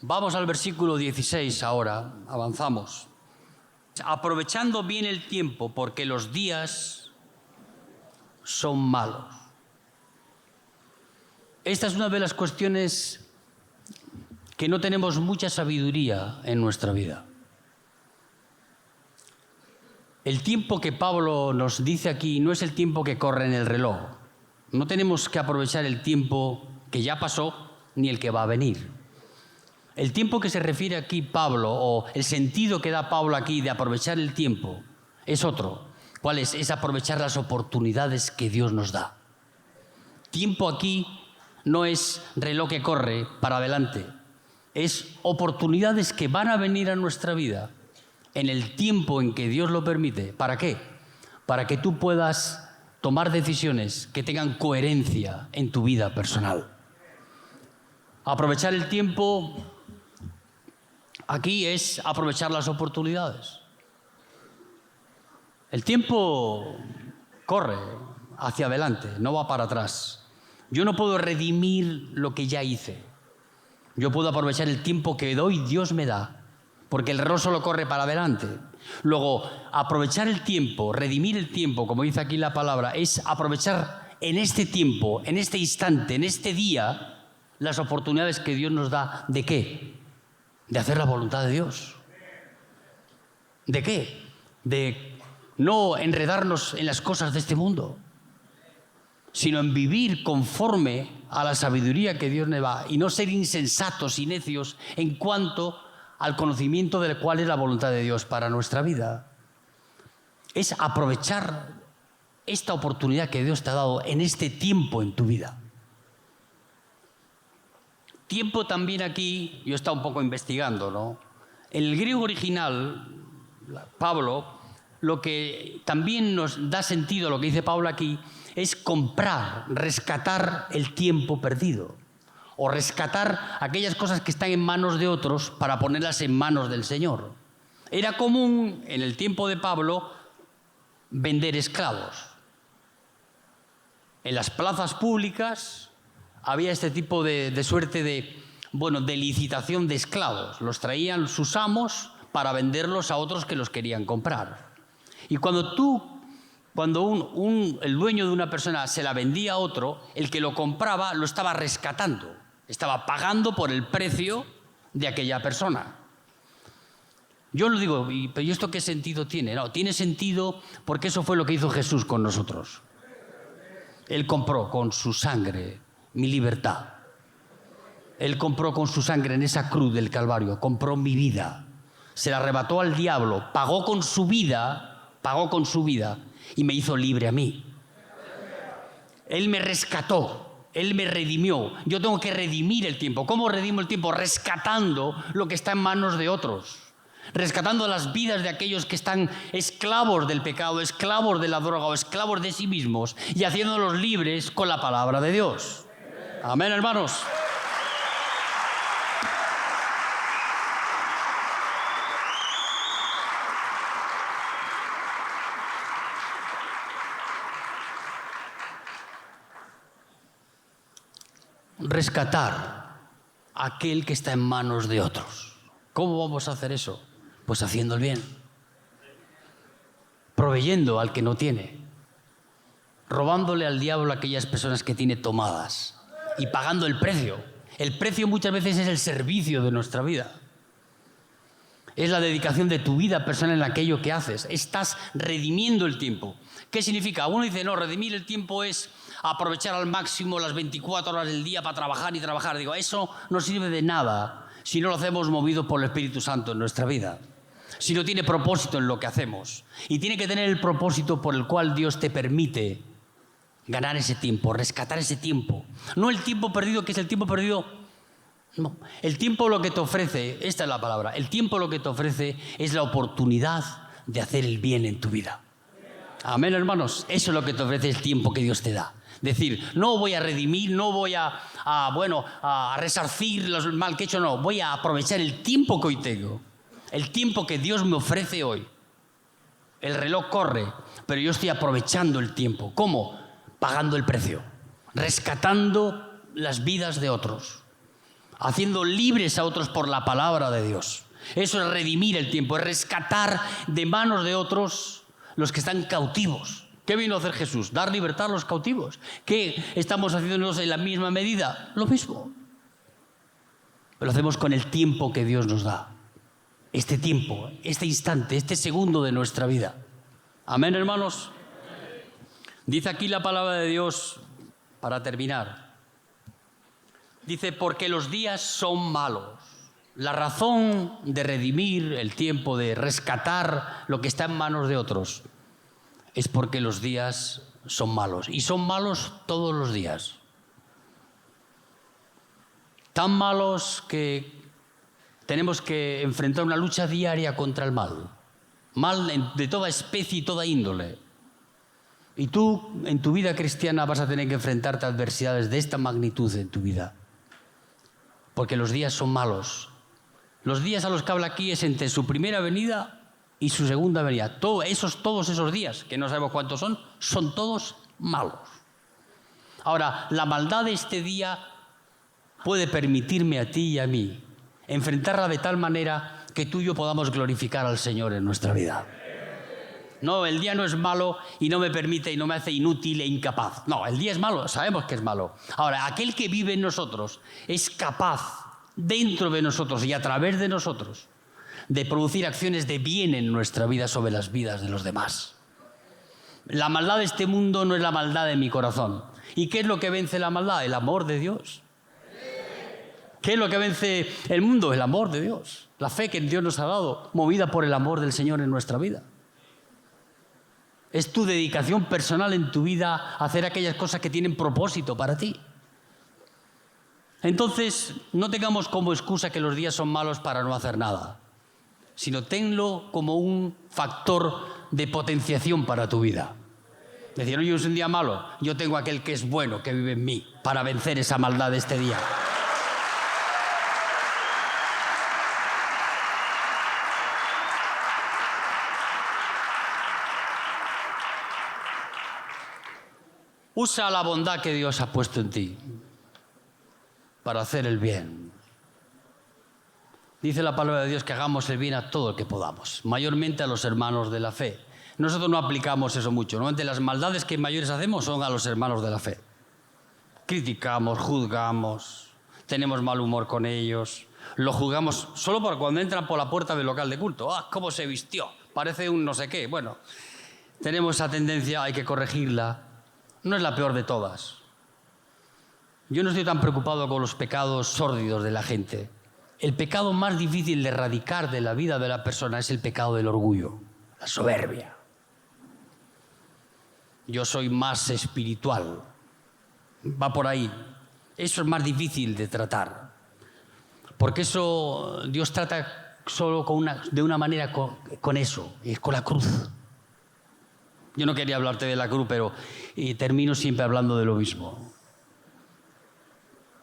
Vamos al versículo 16 ahora, avanzamos. Aprovechando bien el tiempo, porque los días son malos. Esta es una de las cuestiones que no tenemos mucha sabiduría en nuestra vida. El tiempo que Pablo nos dice aquí no es el tiempo que corre en el reloj. No tenemos que aprovechar el tiempo que ya pasó ni el que va a venir. El tiempo que se refiere aquí Pablo, o el sentido que da Pablo aquí de aprovechar el tiempo, es otro. ¿Cuál es? Es aprovechar las oportunidades que Dios nos da. Tiempo aquí no es reloj que corre para adelante. Es oportunidades que van a venir a nuestra vida en el tiempo en que Dios lo permite. ¿Para qué? Para que tú puedas tomar decisiones que tengan coherencia en tu vida personal. Aprovechar el tiempo aquí es aprovechar las oportunidades. El tiempo corre hacia adelante, no va para atrás. Yo no puedo redimir lo que ya hice. Yo puedo aprovechar el tiempo que hoy Dios me da, porque el reloj solo corre para adelante. Luego, aprovechar el tiempo, redimir el tiempo, como dice aquí la palabra, es aprovechar en este tiempo, en este instante, en este día, las oportunidades que Dios nos da. ¿De qué? De hacer la voluntad de Dios. ¿De qué? De no enredarnos en las cosas de este mundo, sino en vivir conforme a la sabiduría que Dios nos da y no ser insensatos y necios en cuanto al conocimiento de cuál es la voluntad de Dios para nuestra vida. Es aprovechar esta oportunidad que Dios te ha dado en este tiempo en tu vida. Tiempo también aquí, yo he estado un poco investigando, ¿no? En el griego original, Pablo, lo que también nos da sentido a lo que dice Pablo aquí es comprar, rescatar el tiempo perdido o rescatar aquellas cosas que están en manos de otros para ponerlas en manos del Señor. Era común en el tiempo de Pablo vender esclavos. En las plazas públicas había este tipo de suerte de licitación de esclavos. Los traían sus amos para venderlos a otros que los querían comprar. Y cuando el dueño de una persona se la vendía a otro, el que lo compraba lo estaba rescatando, estaba pagando por el precio de aquella persona. Yo lo digo, ¿pero ¿y esto qué sentido tiene? No, tiene sentido porque eso fue lo que hizo Jesús con nosotros. Él compró con su sangre mi libertad. Él compró con su sangre en esa cruz del Calvario, compró mi vida. Se la arrebató al diablo, pagó con su vida y me hizo libre a mí. Él me rescató, Él me redimió. Yo tengo que redimir el tiempo. ¿Cómo redimo el tiempo? Rescatando lo que está en manos de otros. Rescatando las vidas de aquellos que están esclavos del pecado, esclavos de la droga o esclavos de sí mismos y haciéndolos libres con la palabra de Dios. Amén, hermanos. Rescatar a aquel que está en manos de otros. ¿Cómo vamos a hacer eso? Pues haciendo el bien, proveyendo al que no tiene, robándole al diablo a aquellas personas que tiene tomadas y pagando el precio. El precio muchas veces es el servicio de nuestra vida. Es la dedicación de tu vida personal en aquello que haces. Estás redimiendo el tiempo. ¿Qué significa? Uno dice, no, redimir el tiempo es aprovechar al máximo las 24 horas del día para trabajar y trabajar. Digo, eso no sirve de nada si no lo hacemos movido por el Espíritu Santo en nuestra vida. Si no tiene propósito en lo que hacemos. Y tiene que tener el propósito por el cual Dios te permite ganar ese tiempo, rescatar ese tiempo. No el tiempo perdido, que es el tiempo perdido. No. El tiempo lo que te ofrece, esta es la palabra, el tiempo lo que te ofrece es la oportunidad de hacer el bien en tu vida. Amén, hermanos. Eso es lo que te ofrece el tiempo que Dios te da. Decir, no voy a redimir, no voy a resarcir el mal que he hecho, no. Voy a aprovechar el tiempo que hoy tengo. El tiempo que Dios me ofrece hoy. El reloj corre, pero yo estoy aprovechando el tiempo. ¿Cómo? Pagando el precio. Rescatando las vidas de otros. Haciendo libres a otros por la palabra de Dios. Eso es redimir el tiempo, es rescatar de manos de otros los que están cautivos. ¿Qué vino a hacer Jesús? Dar libertad a los cautivos. ¿Qué estamos haciendo nosotros en la misma medida? Lo mismo. Pero lo hacemos con el tiempo que Dios nos da. Este tiempo, este instante, este segundo de nuestra vida. Amén, hermanos. Dice aquí la palabra de Dios, para terminar. Dice, porque los días son malos. La razón de redimir el tiempo, de rescatar lo que está en manos de otros, es porque los días son malos. Y son malos todos los días. Tan malos que tenemos que enfrentar una lucha diaria contra el mal. Mal de toda especie y toda índole. Y tú, en tu vida cristiana, vas a tener que enfrentarte a adversidades de esta magnitud en tu vida. Porque los días son malos. Los días a los que habla aquí es entre su primera venida y su segunda venida. Todos esos días, que no sabemos cuántos son todos malos. Ahora, la maldad de este día puede permitirme a ti y a mí enfrentarla de tal manera que tú y yo podamos glorificar al Señor en nuestra vida. No, el día no es malo y no me permite y no me hace inútil e incapaz. No, el día es malo, sabemos que es malo. Ahora, aquel que vive en nosotros es capaz, dentro de nosotros y a través de nosotros, de producir acciones de bien en nuestra vida sobre las vidas de los demás. La maldad de este mundo no es la maldad de mi corazón. ¿Y qué es lo que vence la maldad? El amor de Dios. ¿Qué es lo que vence el mundo? El amor de Dios. La fe que Dios nos ha dado, movida por el amor del Señor en nuestra vida. Es tu dedicación personal en tu vida a hacer aquellas cosas que tienen propósito para ti. Entonces, no tengamos como excusa que los días son malos para no hacer nada, sino tenlo como un factor de potenciación para tu vida. Decir, hoy es un día malo, yo tengo aquel que es bueno, que vive en mí, para vencer esa maldad de este día. Usa la bondad que Dios ha puesto en ti para hacer el bien. Dice la palabra de Dios que hagamos el bien a todo el que podamos, mayormente a los hermanos de la fe. Nosotros no aplicamos eso mucho. Normalmente las maldades que mayores hacemos son a los hermanos de la fe. Criticamos, juzgamos, tenemos mal humor con ellos, lo juzgamos solo por cuando entran por la puerta del local de culto. ¡Ah, cómo se vistió! Parece un no sé qué. Bueno, tenemos esa tendencia, hay que corregirla. No es la peor de todas. Yo no estoy tan preocupado con los pecados sórdidos de la gente. El pecado más difícil de erradicar de la vida de la persona es el pecado del orgullo, la soberbia. Yo soy más espiritual. Va por ahí. Eso es más difícil de tratar. Porque eso Dios trata solo de una manera con eso, es con la cruz. Yo no quería hablarte de la cruz, pero termino siempre hablando de lo mismo.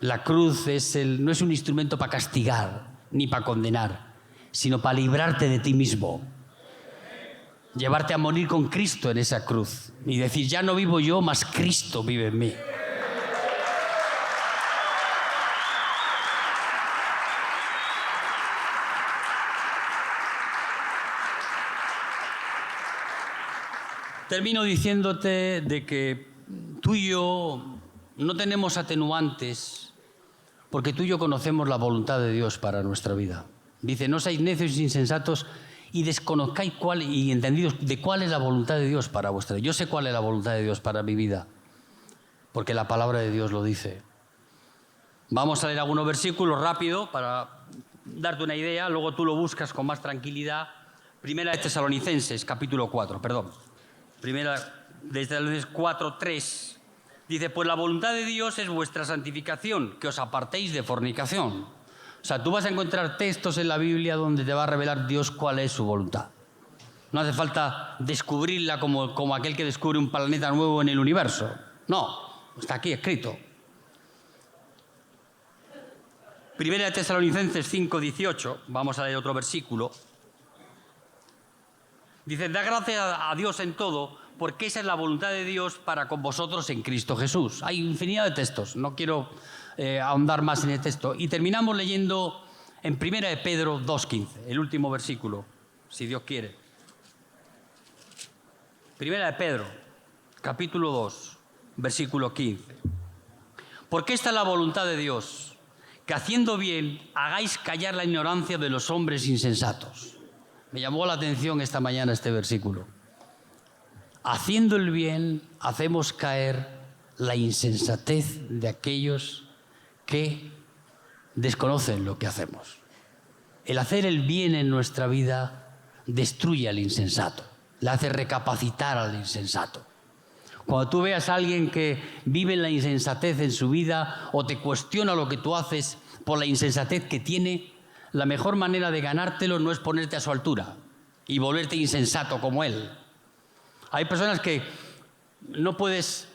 La cruz no es un instrumento para castigar ni para condenar, sino para librarte de ti mismo. Llevarte a morir con Cristo en esa cruz y decir, ya no vivo yo, mas Cristo vive en mí. Termino diciéndote de que tú y yo no tenemos atenuantes porque tú y yo conocemos la voluntad de Dios para nuestra vida. Dice, no seáis necios e insensatos y desconozcáis y entendidos de cuál es la voluntad de Dios para vuestra vida. Yo sé cuál es la voluntad de Dios para mi vida, porque la palabra de Dios lo dice. Vamos a leer algunos versículos rápido para darte una idea, luego tú lo buscas con más tranquilidad. Primera de Tesalonicenses, capítulo 4, perdón. Primera de Tesalonicenses 4:3. Dice, pues la voluntad de Dios es vuestra santificación, que os apartéis de fornicación. O sea, tú vas a encontrar textos en la Biblia donde te va a revelar Dios cuál es su voluntad. No hace falta descubrirla como aquel que descubre un planeta nuevo en el universo. No, está aquí escrito. Primera de Tesalonicenses 5:18, vamos a leer otro versículo. Dice, da gracias a Dios en todo, porque esa es la voluntad de Dios para con vosotros en Cristo Jesús. Hay infinidad de textos, no quiero ahondar más en el texto. Y terminamos leyendo en Primera de Pedro 2:15, el último versículo, si Dios quiere. Primera de Pedro, capítulo 2, versículo 15. Porque esta es la voluntad de Dios, que haciendo bien hagáis callar la ignorancia de los hombres insensatos. Me llamó la atención esta mañana este versículo. Haciendo el bien, hacemos caer la insensatez de aquellos que desconocen lo que hacemos. El hacer el bien en nuestra vida destruye al insensato, le hace recapacitar al insensato. Cuando tú veas a alguien que vive en la insensatez en su vida o te cuestiona lo que tú haces por la insensatez que tiene, la mejor manera de ganártelo no es ponerte a su altura y volverte insensato como él. Hay personas que no puedes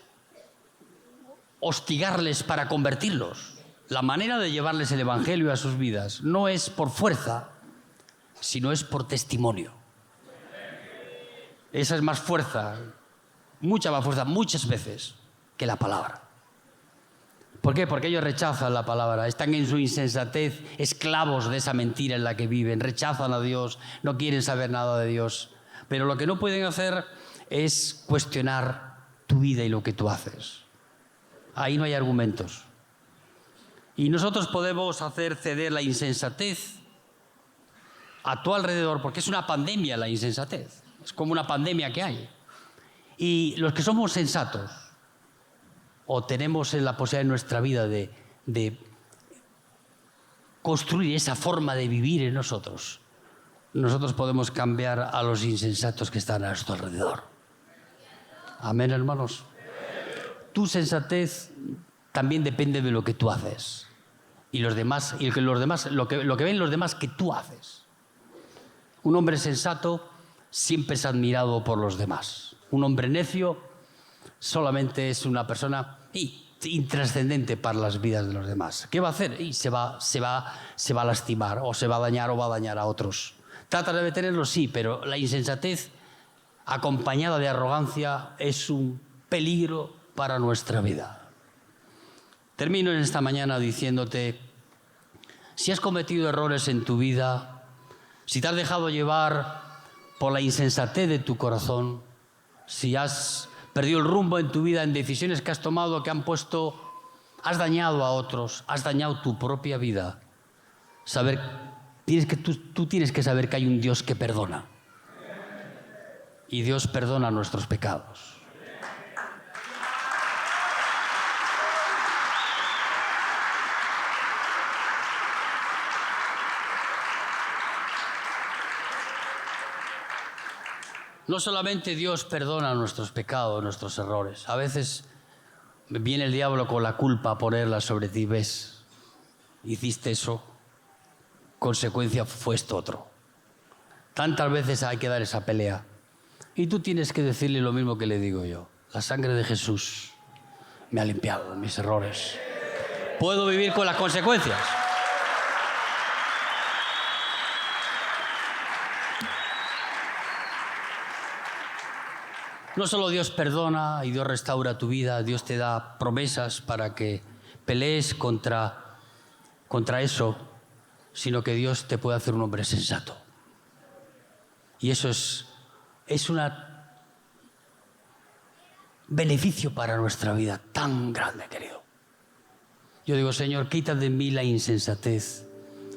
hostigarles para convertirlos. La manera de llevarles el evangelio a sus vidas no es por fuerza, sino es por testimonio. Esa es más fuerza, mucha más fuerza, muchas veces, que la palabra. ¿Por qué? Porque ellos rechazan la palabra, están en su insensatez, esclavos de esa mentira en la que viven, rechazan a Dios, no quieren saber nada de Dios. Pero lo que no pueden hacer es cuestionar tu vida y lo que tú haces. Ahí no hay argumentos. Y nosotros podemos hacer ceder la insensatez a tu alrededor, porque es una pandemia la insensatez, es como una pandemia que hay. Y los que somos sensatos, o tenemos la posibilidad en nuestra vida de construir esa forma de vivir en nosotros podemos cambiar a los insensatos que están a nuestro alrededor. Amén, hermanos. Tu sensatez también depende de lo que tú haces. Y los demás, lo que ven los demás que tú haces. Un hombre sensato siempre es admirado por los demás. Un hombre necio solamente es una persona intrascendente para las vidas de los demás. ¿Qué va a hacer? Y se va a lastimar, o se va a dañar, o va a dañar a otros. Trata de detenerlo, sí, pero la insensatez acompañada de arrogancia es un peligro para nuestra vida. Termino en esta mañana diciéndote, si has cometido errores en tu vida, si te has dejado llevar por la insensatez de tu corazón, si has perdido el rumbo en tu vida en decisiones que has tomado que has dañado a otros, has dañado tu propia vida, tú tienes que saber que hay un Dios que perdona. Y Dios perdona nuestros pecados. No solamente Dios perdona nuestros pecados, nuestros errores. A veces viene el diablo con la culpa a ponerla sobre ti. ¿Ves? Hiciste eso, consecuencia fue esto otro. Tantas veces hay que dar esa pelea. Y tú tienes que decirle lo mismo que le digo yo. La sangre de Jesús me ha limpiado de mis errores. Puedo vivir con las consecuencias. No solo Dios perdona y Dios restaura tu vida, Dios te da promesas para que pelees contra eso, sino que Dios te puede hacer un hombre sensato. Y eso es un beneficio para nuestra vida tan grande, querido. Yo digo, Señor, quita de mí la insensatez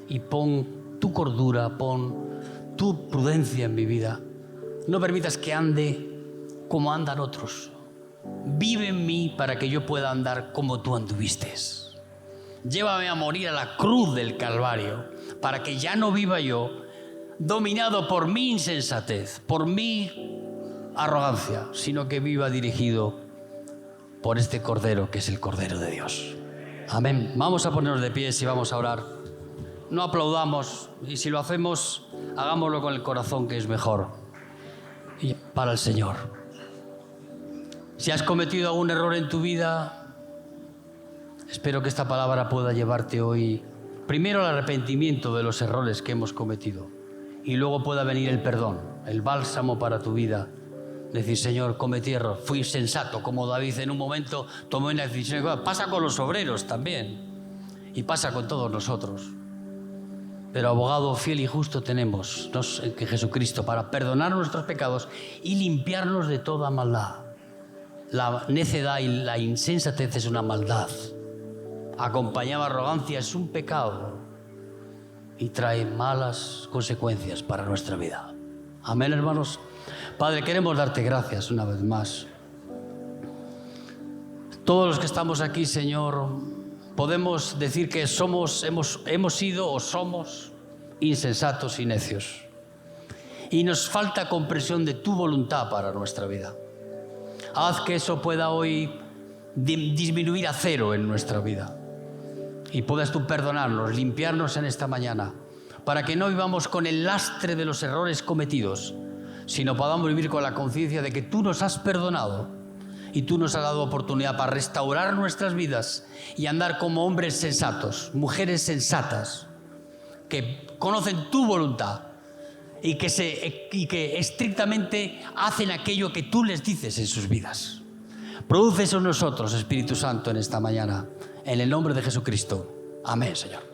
y pon tu cordura, pon tu prudencia en mi vida. No permitas que ande como andan otros. Vive en mí para que yo pueda andar como tú anduviste. Llévame a morir a la cruz del Calvario para que ya no viva yo dominado por mi insensatez, por mi arrogancia, sino que viva dirigido por este Cordero que es el Cordero de Dios. Amén. Vamos a ponernos de pies y vamos a orar. No aplaudamos, y si lo hacemos, hagámoslo con el corazón, que es mejor. Y para el Señor. Si has cometido algún error en tu vida, espero que esta palabra pueda llevarte hoy primero al arrepentimiento de los errores que hemos cometido y luego pueda venir el perdón, el bálsamo para tu vida. Decir, Señor, cometí error, fui sensato, como David en un momento tomó una decisión. Pasa con los obreros también y pasa con todos nosotros. Pero abogado fiel y justo tenemos que Jesucristo para perdonar nuestros pecados y limpiarnos de toda maldad. La necedad y la insensatez es una maldad. Acompañada de arrogancia es un pecado y trae malas consecuencias para nuestra vida. Amén, hermanos. Padre, queremos darte gracias una vez más. Todos los que estamos aquí, Señor, podemos decir que hemos sido o somos insensatos y necios. Y nos falta comprensión de tu voluntad para nuestra vida. Haz que eso pueda hoy disminuir a cero en nuestra vida. Y puedas tú perdonarnos, limpiarnos en esta mañana, para que no vivamos con el lastre de los errores cometidos, sino podamos vivir con la conciencia de que tú nos has perdonado y tú nos has dado oportunidad para restaurar nuestras vidas y andar como hombres sensatos, mujeres sensatas, que conocen tu voluntad y que estrictamente hacen aquello que tú les dices en sus vidas. Produce eso en nosotros, Espíritu Santo, en esta mañana. en el nombre de Jesucristo. Amén, Señor.